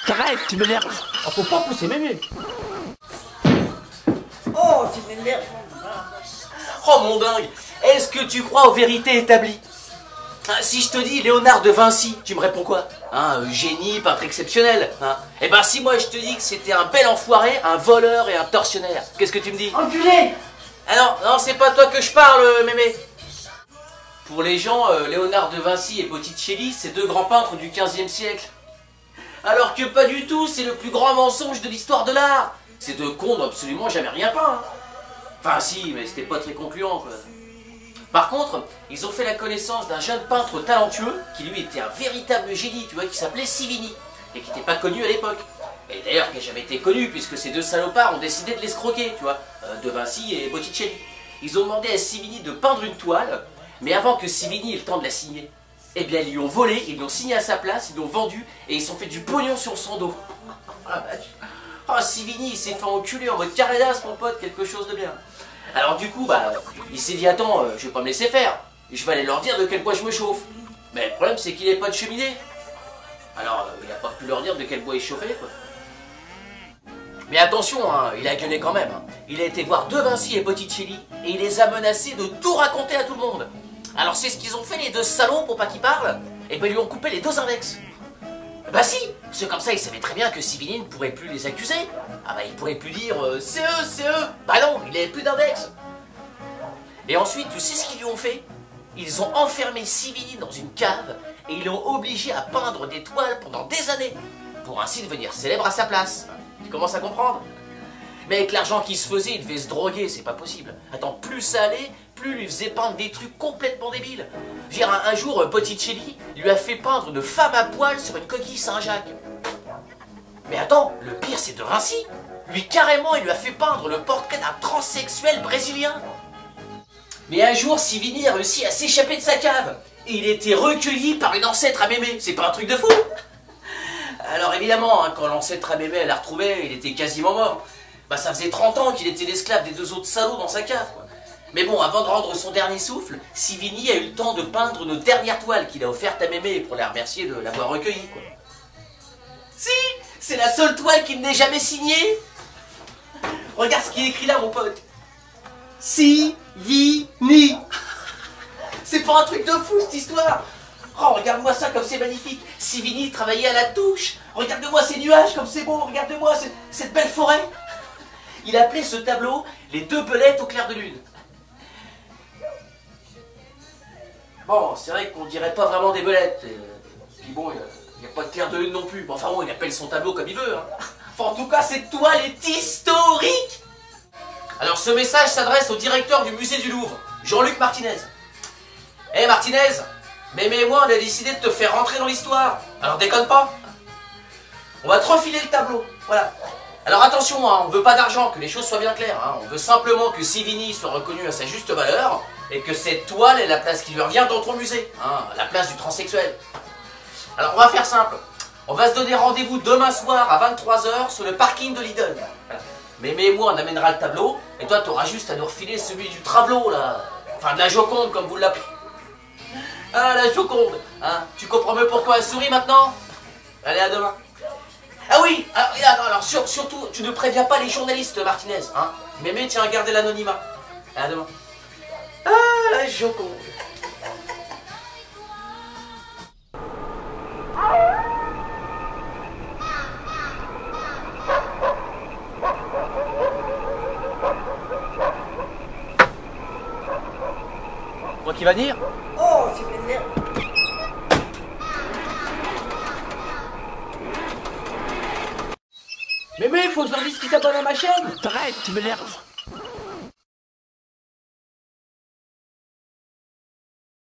T'arrêtes, tu m'énerves. Oh, faut pas pousser mémé. Oh, tu m'énerves. Oh mon dingue, est-ce que tu crois aux vérités établies? Si je te dis Léonard de Vinci, tu me réponds quoi? Génie, peintre exceptionnel. Eh ben si moi je te dis que c'était un bel enfoiré, un voleur et un tortionnaire, qu'est-ce que tu me dis? Enculé. Ah non, c'est pas toi que je parle, mémé. Pour les gens, Léonard de Vinci et Botticelli, c'est deux grands peintres du XVe siècle. Alors que pas du tout, c'est le plus grand mensonge de l'histoire de l'art. Ces deux cons n'ont absolument jamais rien peint. Enfin si, mais c'était pas très concluant quoi. Par contre, ils ont fait la connaissance d'un jeune peintre talentueux qui lui était un véritable génie, tu vois, qui s'appelait Sivini et qui n'était pas connu à l'époque. Et d'ailleurs qui n'a jamais été connu puisque ces deux salopards ont décidé de l'escroquer, tu vois, de Vinci et Botticelli. Ils ont demandé à Sivini de peindre une toile, mais avant que Sivini ait le temps de la signer, eh bien ils lui ont volé, ils l'ont signé à sa place, ils l'ont vendu et ils se sont fait du pognon sur son dos. Sivini il s'est fait enculer en mode carré d'as mon pote, quelque chose de bien. Alors du coup, il s'est dit attends, je vais pas me laisser faire, je vais aller leur dire de quel bois je me chauffe. Mais le problème c'est qu'il n'avait pas de cheminée. Alors il n'a pas pu leur dire de quel bois il chauffait quoi. Mais attention, il a gueulé quand même. Il a été voir De Vinci et Botticelli et il les a menacés de tout raconter à tout le monde. Alors c'est ce qu'ils ont fait les deux salauds pour pas qu'ils parlent, et ben ils lui ont coupé les deux index. Bah si, c'est comme ça ils savaient très bien que Sivini ne pourrait plus les accuser. Il pourrait plus dire c'est eux. Bah non, il n'avait plus d'index. Et ensuite, tu sais ce qu'ils lui ont fait? Ils ont enfermé Sivini dans une cave et ils l'ont obligé à peindre des toiles pendant des années, pour ainsi devenir célèbre à sa place. Tu commences à comprendre? Mais avec l'argent qui se faisait, il devait se droguer, c'est pas possible. Attends, plus ça allait, plus il lui faisait peindre des trucs complètement débiles. Je veux dire, un jour, Botticelli lui a fait peindre une femme à poil sur une coquille Saint-Jacques. Mais attends, le pire c'est De Vinci. Lui carrément, il lui a fait peindre le portrait d'un transsexuel brésilien. Mais un jour, Sivini a réussi à s'échapper de sa cave. Et il a été recueilli par une ancêtre à mémé. C'est pas un truc de fou? Alors évidemment, quand l'ancêtre à mémé l'a retrouvé, il était quasiment mort. Ça faisait 30 ans qu'il était l'esclave des deux autres salauds dans sa cave. Mais bon, avant de rendre son dernier souffle, Sivini a eu le temps de peindre une dernière toile qu'il a offerte à mémé pour la remercier de l'avoir recueillie. Si, c'est la seule toile qui ne m'ait jamais signée. Regarde ce qui est écrit là, mon pote. Sivini. C'est pas un truc de fou cette histoire. Oh, regarde-moi ça comme c'est magnifique. Sivini travaillait à la touche. Regarde-moi ces nuages comme c'est beau. Regarde-moi cette belle forêt. Il appelait ce tableau les deux belettes au clair de lune. Bon, c'est vrai qu'on dirait pas vraiment des belettes. Puis bon, il n'y a pas de clair de lune non plus. Enfin bon, il appelle son tableau comme il veut. Enfin, en tout cas, cette toile est historique. Alors ce message s'adresse au directeur du musée du Louvre, Jean-Luc Martinez. Hé Martinez, Mémé et moi on a décidé de te faire rentrer dans l'histoire. Alors déconne pas. On va te refiler le tableau, voilà. Alors attention, on veut pas d'argent, que les choses soient bien claires. On veut simplement que Sivini soit reconnu à sa juste valeur et que cette toile ait la place qui lui revient dans ton musée, la place du transsexuel. Alors on va faire simple. On va se donner rendez-vous demain soir à 23 h sur le parking de Lidl. Voilà. Mémé et moi on amènera le tableau et toi tu auras juste à nous refiler celui du Travelot là. Enfin de la Joconde comme vous l'appelez. Ah la Joconde. Tu comprends mieux pourquoi elle sourit maintenant? Allez, à demain. Ah oui, alors surtout, tu ne préviens pas les journalistes, Martinez. Mémé tient à garder l'anonymat. À demain. Ah, la Joconde. Quoi qu'il va dire? Oh, tu m'énerves. Mémé, faut que je leur dise qu'ils s'abonnent à ma chaîne. T'arrêtes, tu m'énerves.